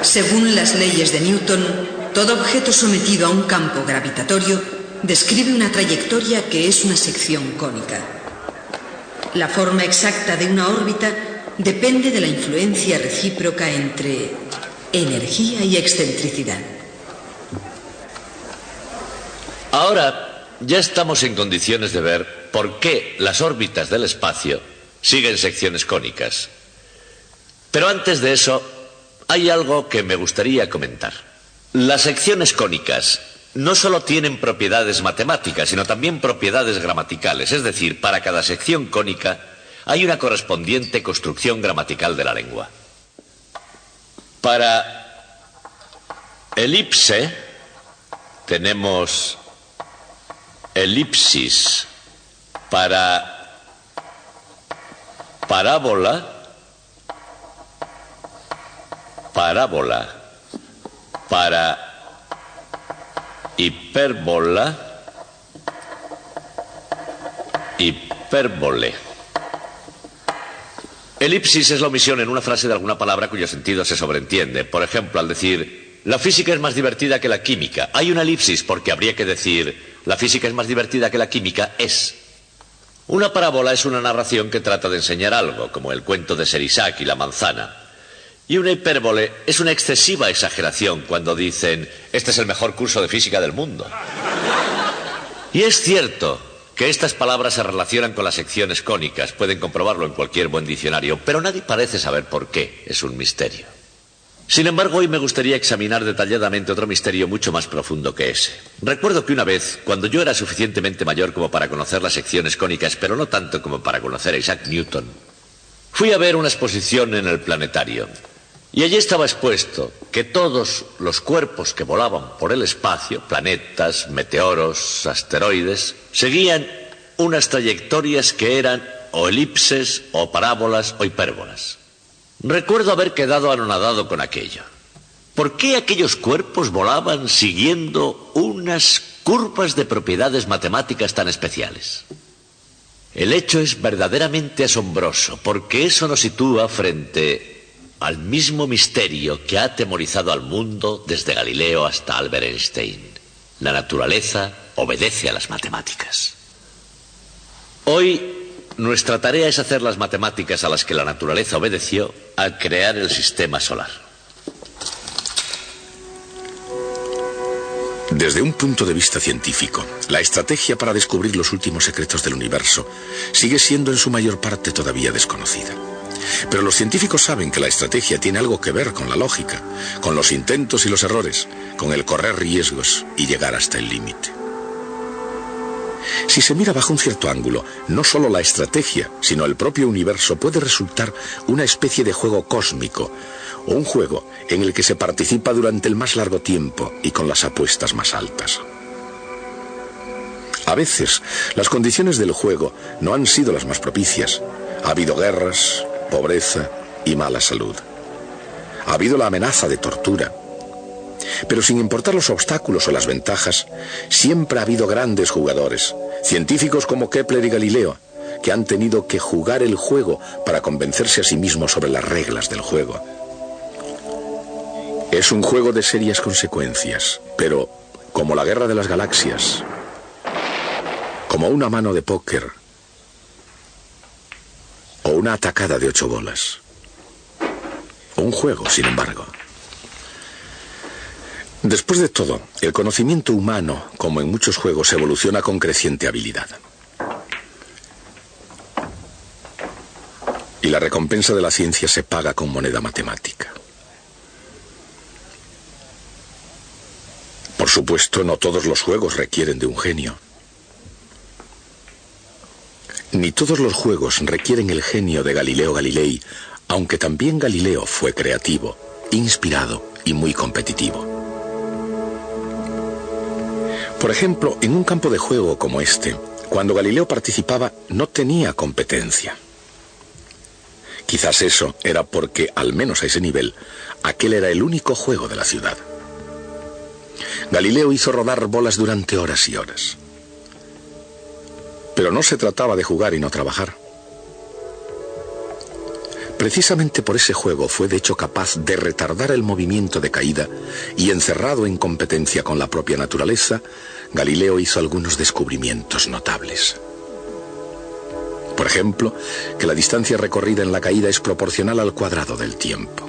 Según las leyes de Newton, todo objeto sometido a un campo gravitatorio describe una trayectoria que es una sección cónica. La forma exacta de una órbita depende de la influencia recíproca entre energía y excentricidad. Ahora ya estamos en condiciones de ver por qué las órbitas del espacio siguen secciones cónicas. Pero antes de eso, hay algo que me gustaría comentar. Las secciones cónicas no solo tienen propiedades matemáticas, sino también propiedades gramaticales. Es decir, para cada sección cónica hay una correspondiente construcción gramatical de la lengua. Para elipse tenemos elipsis. Para parábola, parábola. Para hipérbola, hipérbole. Elipsis es la omisión en una frase de alguna palabra cuyo sentido se sobreentiende. Por ejemplo, al decir, la física es más divertida que la química. Hay una elipsis porque habría que decir, la física es más divertida que la química es. Una parábola es una narración que trata de enseñar algo, como el cuento de Cerisac y la manzana. Y una hipérbole es una excesiva exageración cuando dicen, este es el mejor curso de física del mundo. Y es cierto que estas palabras se relacionan con las secciones cónicas, pueden comprobarlo en cualquier buen diccionario, pero nadie parece saber por qué, es un misterio. Sin embargo, hoy me gustaría examinar detalladamente otro misterio mucho más profundo que ese. Recuerdo que una vez, cuando yo era suficientemente mayor como para conocer las secciones cónicas, pero no tanto como para conocer a Isaac Newton, fui a ver una exposición en el planetario. Y allí estaba expuesto que todos los cuerpos que volaban por el espacio, planetas, meteoros, asteroides, seguían unas trayectorias que eran o elipses, o parábolas, o hipérbolas. Recuerdo haber quedado anonadado con aquello. ¿Por qué aquellos cuerpos volaban siguiendo unas curvas de propiedades matemáticas tan especiales? El hecho es verdaderamente asombroso, porque eso nos sitúa frente al mismo misterio que ha atemorizado al mundo desde Galileo hasta Albert Einstein. La naturaleza obedece a las matemáticas. Hoy nuestra tarea es hacer las matemáticas a las que la naturaleza obedeció al crear el sistema solar. Desde un punto de vista científico, la estrategia para descubrir los últimos secretos del universo sigue siendo en su mayor parte todavía desconocida. Pero los científicos saben que la estrategia tiene algo que ver con la lógica, con los intentos y los errores, con el correr riesgos y llegar hasta el límite. Si se mira bajo un cierto ángulo, no solo la estrategia, sino el propio universo puede resultar una especie de juego cósmico, o un juego en el que se participa durante el más largo tiempo y con las apuestas más altas. A veces, las condiciones del juego no han sido las más propicias. Ha habido guerras, pobreza y mala salud. Ha habido la amenaza de tortura. Pero sin importar los obstáculos o las ventajas, siempre ha habido grandes jugadores, científicos como Kepler y Galileo, que han tenido que jugar el juego para convencerse a sí mismos sobre las reglas del juego. Es un juego de serias consecuencias, pero como la guerra de las galaxias, como una mano de póker o una atacada de 8 bolas. Un juego, sin embargo. Después de todo, el conocimiento humano, como en muchos juegos, evoluciona con creciente habilidad. Y la recompensa de la ciencia se paga con moneda matemática. Por supuesto, no todos los juegos requieren de un genio. Ni todos los juegos requieren el genio de Galileo Galilei, aunque también Galileo fue creativo, inspirado y muy competitivo. Por ejemplo, en un campo de juego como este, cuando Galileo participaba, no tenía competencia. Quizás eso era porque, al menos a ese nivel, aquel era el único juego de la ciudad. Galileo hizo rodar bolas durante horas y horas. Pero no se trataba de jugar y no trabajar. Precisamente por ese juego fue de hecho capaz de retardar el movimiento de caída y, encerrado en competencia con la propia naturaleza, Galileo hizo algunos descubrimientos notables. Por ejemplo, que la distancia recorrida en la caída es proporcional al cuadrado del tiempo.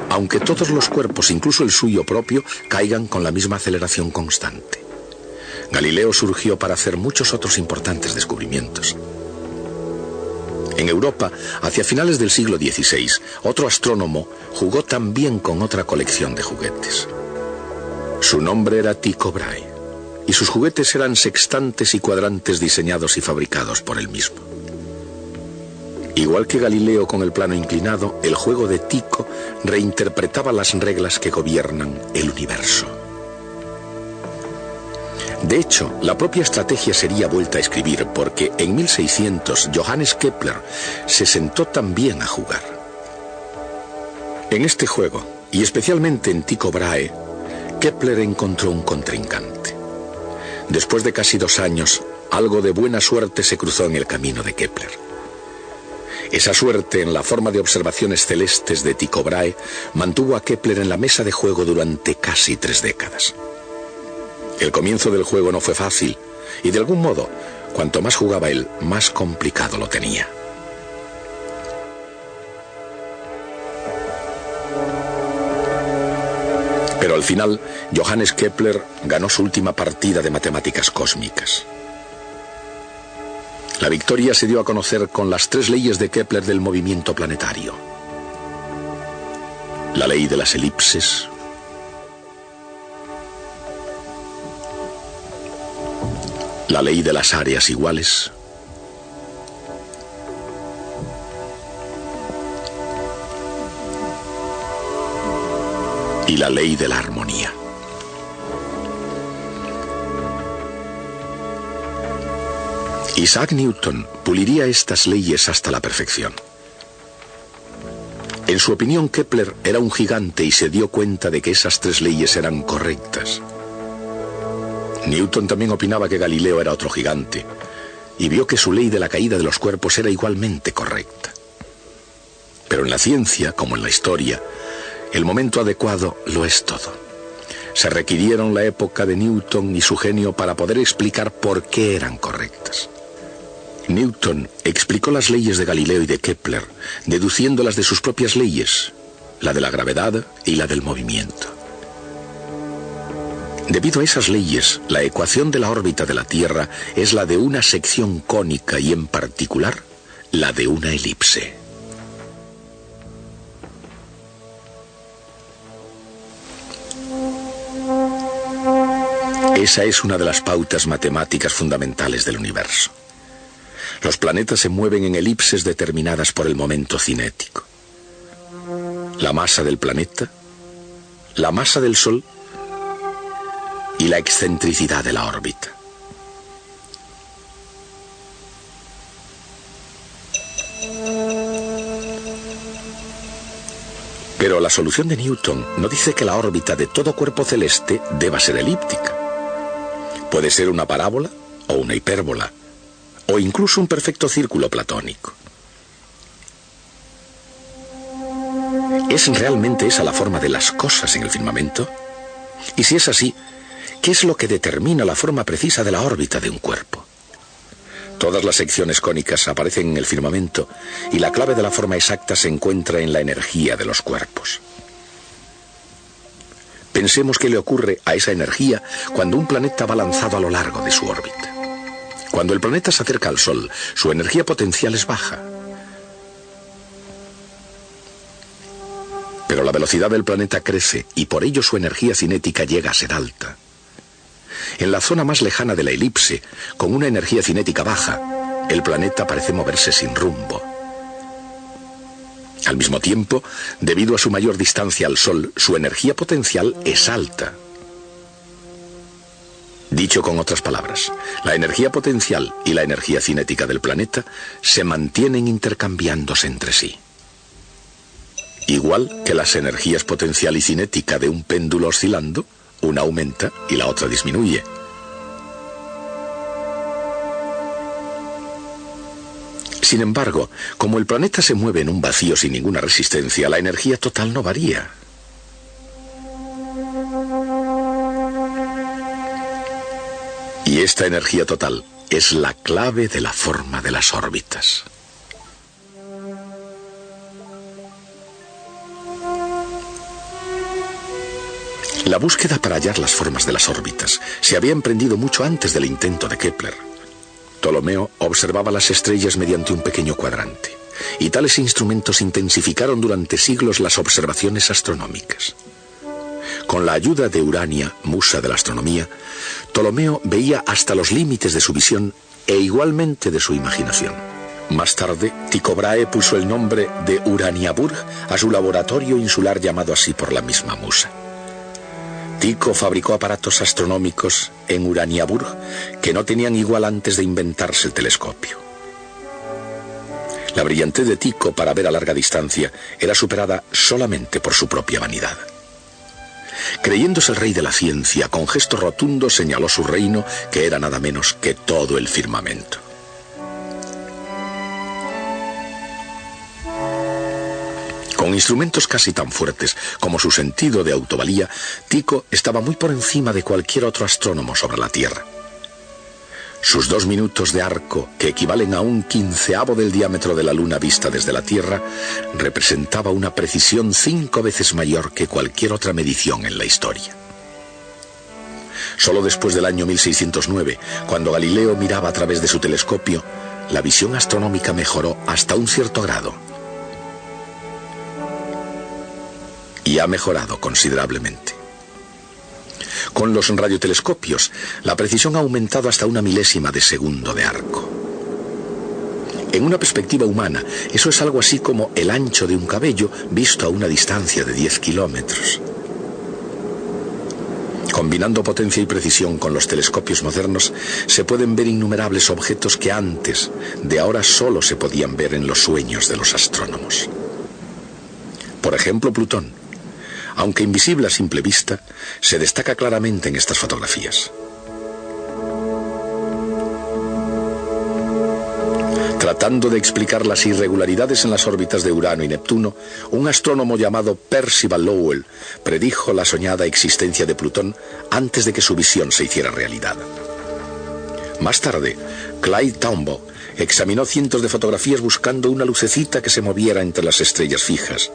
Aunque todos los cuerpos, incluso el suyo propio, caigan con la misma aceleración constante. Galileo surgió para hacer muchos otros importantes descubrimientos. En Europa, hacia finales del siglo XVI, otro astrónomo jugó también con otra colección de juguetes. Su nombre era Tycho Brahe, y sus juguetes eran sextantes y cuadrantes diseñados y fabricados por él mismo. Igual que Galileo con el plano inclinado, el juego de Tycho reinterpretaba las reglas que gobiernan el universo. De hecho, la propia estrategia sería vuelta a escribir porque en 1600 Johannes Kepler se sentó también a jugar. En este juego, y especialmente en Tycho Brahe, Kepler encontró un contrincante. Después de casi 2 años, algo de buena suerte se cruzó en el camino de Kepler. Esa suerte en la forma de observaciones celestes de Tycho Brahe mantuvo a Kepler en la mesa de juego durante casi 3 décadas. El comienzo del juego no fue fácil, y de algún modo, cuanto más jugaba él, más complicado lo tenía. Pero al final, Johannes Kepler ganó su última partida de matemáticas cósmicas. La victoria se dio a conocer con las 3 leyes de Kepler del movimiento planetario. La ley de las elipses, la ley de las áreas iguales y la ley de la armonía. Isaac Newton puliría estas leyes hasta la perfección. En su opinión, Kepler era un gigante y se dio cuenta de que esas 3 leyes eran correctas. Newton también opinaba que Galileo era otro gigante y vio que su ley de la caída de los cuerpos era igualmente correcta. Pero en la ciencia, como en la historia, el momento adecuado lo es todo. Se requirieron la época de Newton y su genio para poder explicar por qué eran correctas. Newton explicó las leyes de Galileo y de Kepler, deduciéndolas de sus propias leyes, la de la gravedad y la del movimiento. Debido a esas leyes, la ecuación de la órbita de la Tierra es la de una sección cónica y, en particular, la de una elipse. Esa es una de las pautas matemáticas fundamentales del universo. Los planetas se mueven en elipses determinadas por el momento cinético. La masa del planeta, la masa del Sol y la excentricidad de la órbita. Pero la solución de Newton no dice que la órbita de todo cuerpo celeste deba ser elíptica. Puede ser una parábola o una hipérbola, o incluso un perfecto círculo platónico. ¿Es realmente esa la forma de las cosas en el firmamento? Y si es así, ¿qué es lo que determina la forma precisa de la órbita de un cuerpo? Todas las secciones cónicas aparecen en el firmamento y la clave de la forma exacta se encuentra en la energía de los cuerpos. Pensemos qué le ocurre a esa energía cuando un planeta va lanzado a lo largo de su órbita. Cuando el planeta se acerca al Sol, su energía potencial es baja. Pero la velocidad del planeta crece y por ello su energía cinética llega a ser alta. En la zona más lejana de la elipse, con una energía cinética baja, el planeta parece moverse sin rumbo. Al mismo tiempo, debido a su mayor distancia al Sol, su energía potencial es alta. Dicho con otras palabras, la energía potencial y la energía cinética del planeta se mantienen intercambiándose entre sí. Igual que las energías potencial y cinética de un péndulo oscilando, una aumenta y la otra disminuye. Sin embargo, como el planeta se mueve en un vacío sin ninguna resistencia, la energía total no varía. Y esta energía total es la clave de la forma de las órbitas. La búsqueda para hallar las formas de las órbitas se había emprendido mucho antes del intento de Kepler. Ptolomeo observaba las estrellas mediante un pequeño cuadrante, y tales instrumentos intensificaron durante siglos las observaciones astronómicas. Con la ayuda de Urania, musa de la astronomía, Ptolomeo veía hasta los límites de su visión e igualmente de su imaginación. Más tarde, Tycho Brahe puso el nombre de Uraniaburg a su laboratorio insular llamado así por la misma musa. Tycho fabricó aparatos astronómicos en Uraniaburg que no tenían igual antes de inventarse el telescopio. La brillantez de Tycho para ver a larga distancia era superada solamente por su propia vanidad. Creyéndose el rey de la ciencia, con gesto rotundo señaló su reino, que era nada menos que todo el firmamento. Con instrumentos casi tan fuertes como su sentido de autovalía, Tycho estaba muy por encima de cualquier otro astrónomo sobre la Tierra. Sus 2 minutos de arco, que equivalen a 1/15 del diámetro de la Luna vista desde la Tierra, representaba una precisión 5 veces mayor que cualquier otra medición en la historia. Solo después del año 1609, cuando Galileo miraba a través de su telescopio, la visión astronómica mejoró hasta un cierto grado. Y ha mejorado considerablemente. Con los radiotelescopios, la precisión ha aumentado hasta 1 milésima de segundo de arco. En una perspectiva humana, eso es algo así como el ancho de un cabello visto a una distancia de 10 kilómetros. Combinando potencia y precisión con los telescopios modernos, se pueden ver innumerables objetos que antes, de ahora, solo se podían ver en los sueños de los astrónomos. Por ejemplo, Plutón. Aunque invisible a simple vista, se destaca claramente en estas fotografías. Tratando de explicar las irregularidades en las órbitas de Urano y Neptuno, un astrónomo llamado Percival Lowell predijo la soñada existencia de Plutón antes de que su visión se hiciera realidad. Más tarde, Clyde Tombaugh examinó cientos de fotografías buscando una lucecita que se moviera entre las estrellas fijas,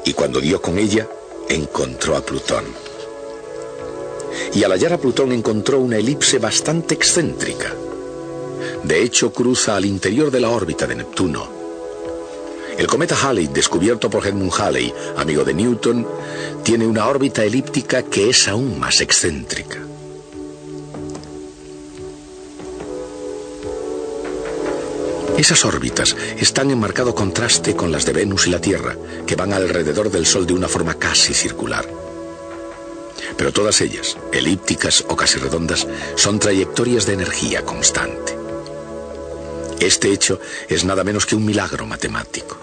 y cuando dio con ella, encontró a Plutón. Y al hallar a Plutón encontró una elipse bastante excéntrica. De hecho, cruza al interior de la órbita de Neptuno. El cometa Halley, descubierto por Edmund Halley, amigo de Newton, tiene una órbita elíptica que es aún más excéntrica. Esas órbitas están en marcado contraste con las de Venus y la Tierra, que van alrededor del Sol de una forma casi circular. Pero todas ellas, elípticas o casi redondas, son trayectorias de energía constante. Este hecho es nada menos que un milagro matemático.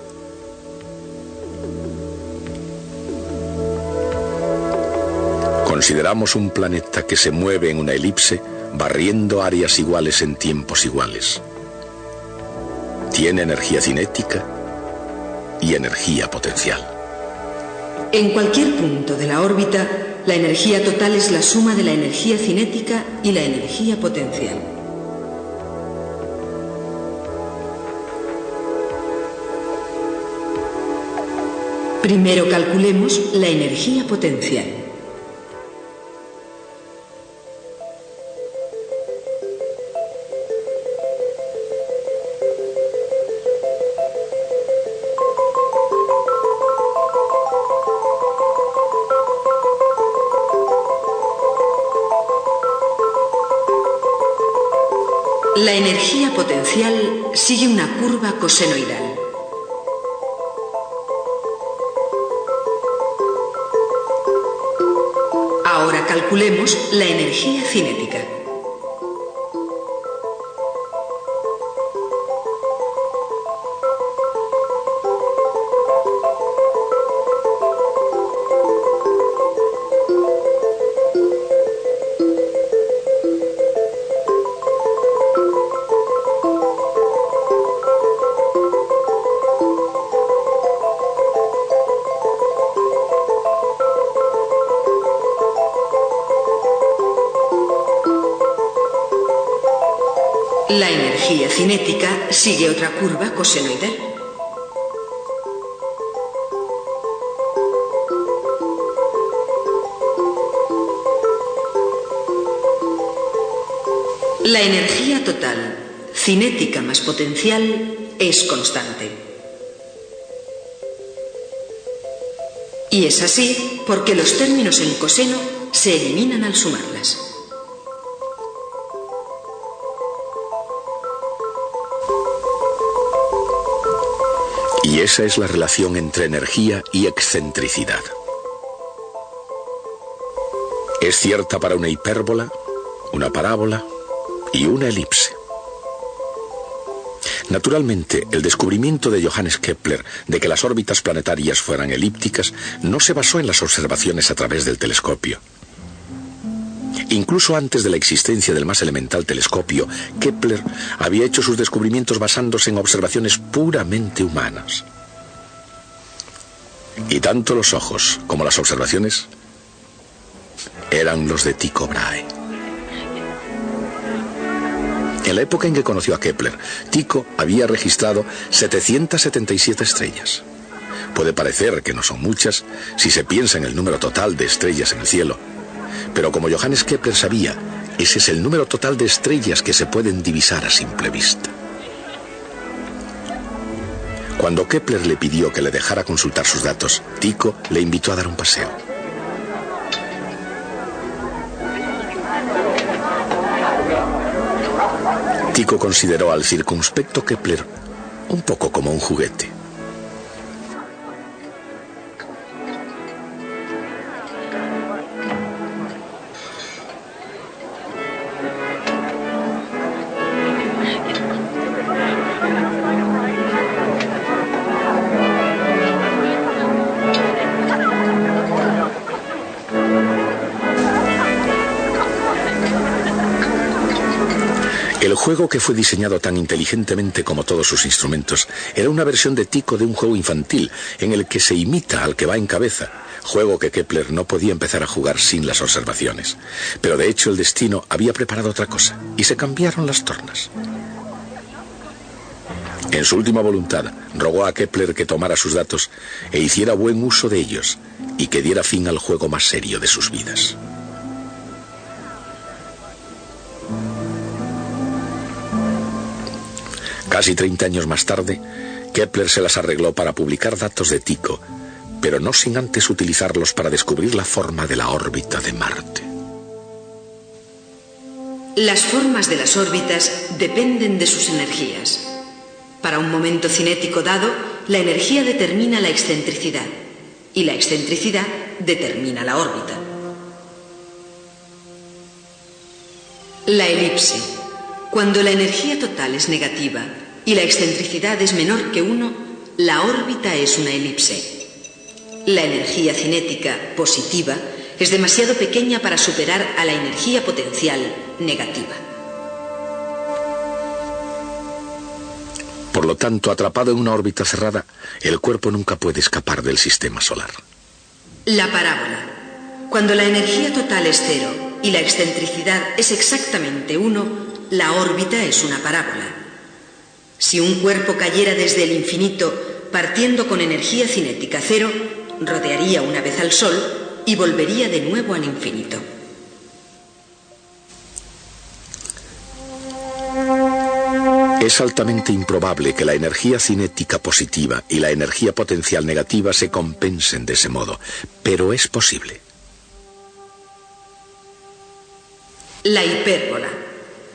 Consideramos un planeta que se mueve en una elipse, barriendo áreas iguales en tiempos iguales. Tiene energía cinética y energía potencial. En cualquier punto de la órbita, la energía total es la suma de la energía cinética y la energía potencial. Primero calculemos la energía potencial. La energía potencial sigue una curva cosenoidal. Ahora calculemos la energía cinética. La energía cinética sigue otra curva cosenoidal. La energía total, cinética más potencial, es constante. Y es así porque los términos en coseno se eliminan al sumarlas. Y esa es la relación entre energía y excentricidad. Es cierta para una hipérbola, una parábola y una elipse. Naturalmente, el descubrimiento de Johannes Kepler de que las órbitas planetarias fueran elípticas no se basó en las observaciones a través del telescopio. Incluso antes de la existencia del más elemental telescopio, Kepler había hecho sus descubrimientos basándose en observaciones puramente humanas. Y tanto los ojos como las observaciones eran los de Tycho Brahe. En la época en que conoció a Kepler, Tycho había registrado 777 estrellas. Puede parecer que no son muchas si se piensa en el número total de estrellas en el cielo, pero como Johannes Kepler sabía, ese es el número total de estrellas que se pueden divisar a simple vista. Cuando Kepler le pidió que le dejara consultar sus datos, Tycho le invitó a dar un paseo. Tycho consideró al circunspecto Kepler un poco como un juguete. El juego, que fue diseñado tan inteligentemente como todos sus instrumentos, era una versión de Tycho de un juego infantil en el que se imita al que va en cabeza, juego que Kepler no podía empezar a jugar sin las observaciones. Pero de hecho el destino había preparado otra cosa y se cambiaron las tornas. En su última voluntad, rogó a Kepler que tomara sus datos e hiciera buen uso de ellos y que diera fin al juego más serio de sus vidas. Casi 30 años más tarde, Kepler se las arregló para publicar datos de Tycho, pero no sin antes utilizarlos para descubrir la forma de la órbita de Marte. Las formas de las órbitas dependen de sus energías. Para un momento cinético dado, la energía determina la excentricidad y la excentricidad determina la órbita. La elipse. Cuando la energía total es negativa y la excentricidad es menor que 1, la órbita es una elipse. La energía cinética positiva es demasiado pequeña para superar a la energía potencial negativa. Por lo tanto, atrapado en una órbita cerrada, el cuerpo nunca puede escapar del sistema solar. La parábola. Cuando la energía total es 0 y la excentricidad es exactamente 1, la órbita es una parábola. Si un cuerpo cayera desde el infinito partiendo con energía cinética 0, rodearía una vez al Sol y volvería de nuevo al infinito. Es altamente improbable que la energía cinética positiva y la energía potencial negativa se compensen de ese modo, pero es posible. La hipérbola.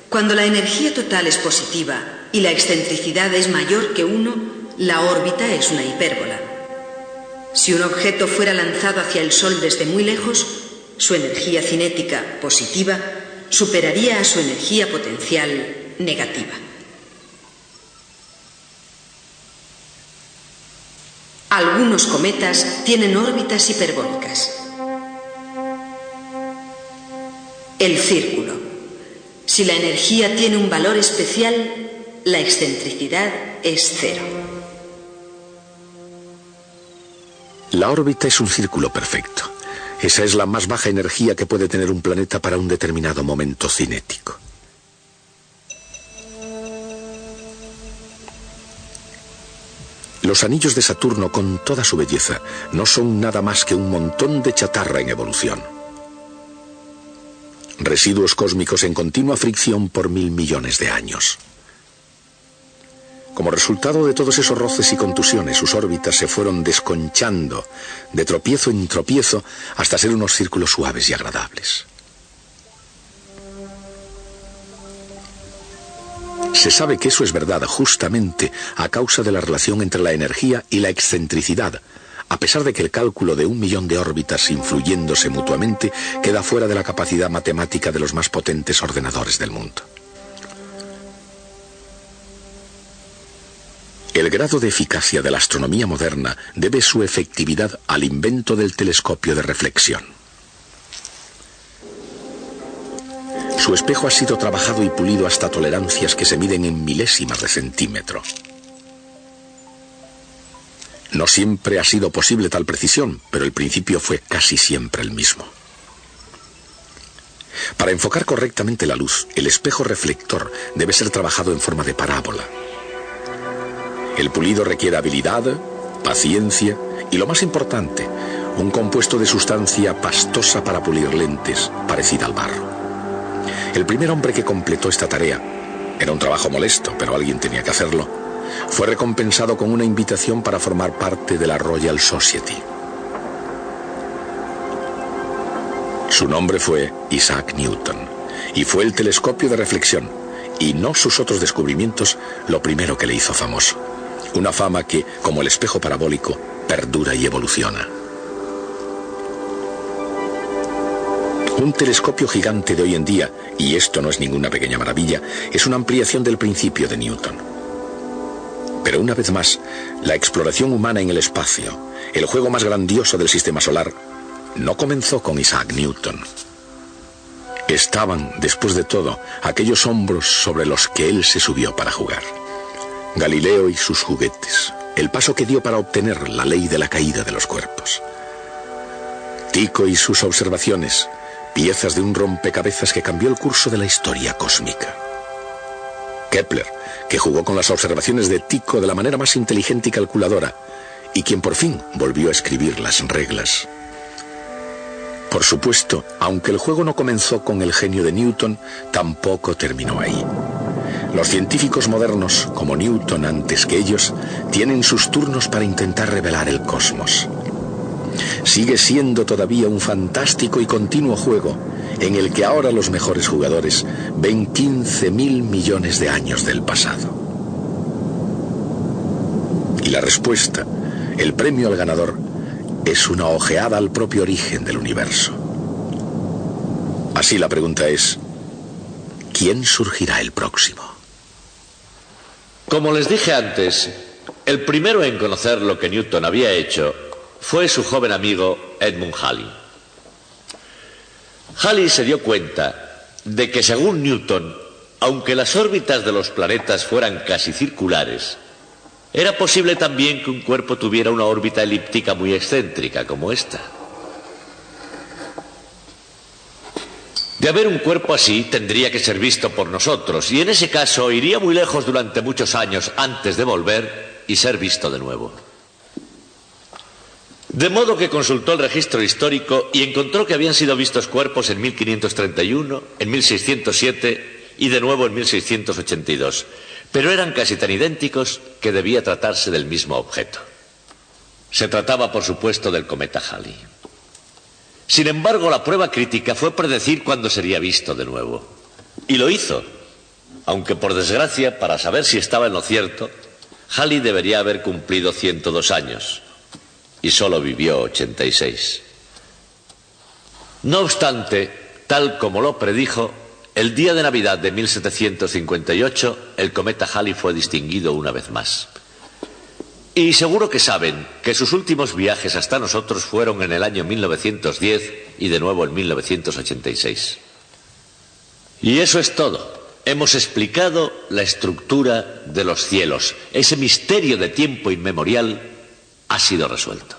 Cuando la energía total es positiva y la excentricidad es mayor que 1, la órbita es una hipérbola. Si un objeto fuera lanzado hacia el Sol desde muy lejos, su energía cinética positiva superaría a su energía potencial negativa. Algunos cometas tienen órbitas hiperbólicas. El círculo. Si la energía tiene un valor especial, la excentricidad es 0. La órbita es un círculo perfecto. Esa es la más baja energía que puede tener un planeta para un determinado momento cinético. Los anillos de Saturno, con toda su belleza, no son nada más que un montón de chatarra en evolución. Residuos cósmicos en continua fricción por 1000 millones de años. Como resultado de todos esos roces y contusiones, sus órbitas se fueron desconchando de tropiezo en tropiezo hasta ser unos círculos suaves y agradables. Se sabe que eso es verdad justamente a causa de la relación entre la energía y la excentricidad, a pesar de que el cálculo de 1 millón de órbitas influyéndose mutuamente queda fuera de la capacidad matemática de los más potentes ordenadores del mundo. El grado de eficacia de la astronomía moderna debe su efectividad al invento del telescopio de reflexión. Su espejo ha sido trabajado y pulido hasta tolerancias que se miden en milésimas de centímetro. No siempre ha sido posible tal precisión, pero el principio fue casi siempre el mismo. Para enfocar correctamente la luz, el espejo reflector debe ser trabajado en forma de parábola. El pulido requiere habilidad, paciencia y, lo más importante, un compuesto de sustancia pastosa para pulir lentes, parecida al barro. El primer hombre que completó esta tarea, era un trabajo molesto, pero alguien tenía que hacerlo, fue recompensado con una invitación para formar parte de la Royal Society. Su nombre fue Isaac Newton, y fue el telescopio de reflexión, y no sus otros descubrimientos, lo primero que le hizo famoso. Una fama que, como el espejo parabólico, perdura y evoluciona. Un telescopio gigante de hoy en día, y esto no es ninguna pequeña maravilla, es una ampliación del principio de Newton. Pero una vez más, la exploración humana en el espacio, el juego más grandioso del sistema solar, no comenzó con Isaac Newton. Estaban, después de todo, aquellos hombros sobre los que él se subió para jugar. Galileo y sus juguetes, el paso que dio para obtener la ley de la caída de los cuerpos. Tycho y sus observaciones, piezas de un rompecabezas que cambió el curso de la historia cósmica. Kepler, que jugó con las observaciones de Tycho de la manera más inteligente y calculadora, y quien por fin volvió a escribir las reglas. Por supuesto, aunque el juego no comenzó con el genio de Newton, tampoco terminó ahí. Los científicos modernos, como Newton antes que ellos, tienen sus turnos para intentar revelar el cosmos. Sigue siendo todavía un fantástico y continuo juego en el que ahora los mejores jugadores ven 15.000 millones de años del pasado. Y la respuesta, el premio al ganador, es una ojeada al propio origen del universo. Así la pregunta es, ¿quién surgirá el próximo? Como les dije antes, el primero en conocer lo que Newton había hecho fue su joven amigo Edmund Halley. Halley se dio cuenta de que, según Newton, aunque las órbitas de los planetas fueran casi circulares, era posible también que un cuerpo tuviera una órbita elíptica muy excéntrica, como esta. De haber un cuerpo así, tendría que ser visto por nosotros, y en ese caso iría muy lejos durante muchos años antes de volver y ser visto de nuevo. De modo que consultó el registro histórico y encontró que habían sido vistos cuerpos en 1531, en 1607 y de nuevo en 1682, pero eran casi tan idénticos que debía tratarse del mismo objeto. Se trataba, por supuesto, del cometa Halley. Sin embargo, la prueba crítica fue predecir cuándo sería visto de nuevo. Y lo hizo, aunque por desgracia, para saber si estaba en lo cierto, Halley debería haber cumplido 102 años. Y solo vivió 86. No obstante, tal como lo predijo, el día de Navidad de 1758, el cometa Halley fue distinguido una vez más. Y seguro que saben que sus últimos viajes hasta nosotros fueron en el año 1910 y de nuevo en 1986. Y eso es todo. Hemos explicado la estructura de los cielos. Ese misterio de tiempo inmemorial ha sido resuelto.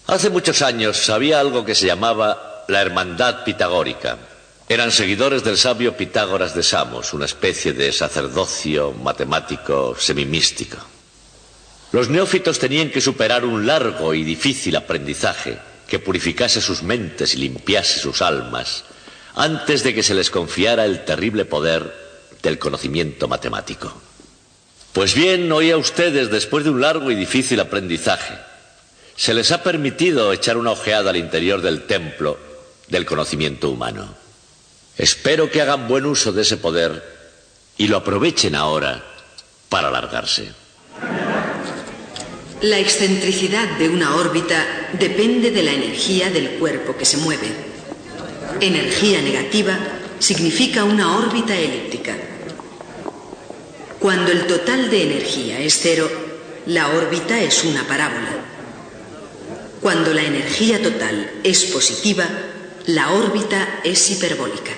Hace muchos años había algo que se llamaba la Hermandad Pitagórica. Eran seguidores del sabio Pitágoras de Samos, una especie de sacerdocio matemático semimístico. Los neófitos tenían que superar un largo y difícil aprendizaje que purificase sus mentes y limpiase sus almas antes de que se les confiara el terrible poder del conocimiento matemático. Pues bien, hoy a ustedes, después de un largo y difícil aprendizaje, se les ha permitido echar una ojeada al interior del templo del conocimiento humano. Espero que hagan buen uso de ese poder y lo aprovechen ahora para alargarse. La excentricidad de una órbita depende de la energía del cuerpo que se mueve. Energía negativa significa una órbita elíptica. Cuando el total de energía es cero, la órbita es una parábola. Cuando la energía total es positiva, la órbita es hiperbólica.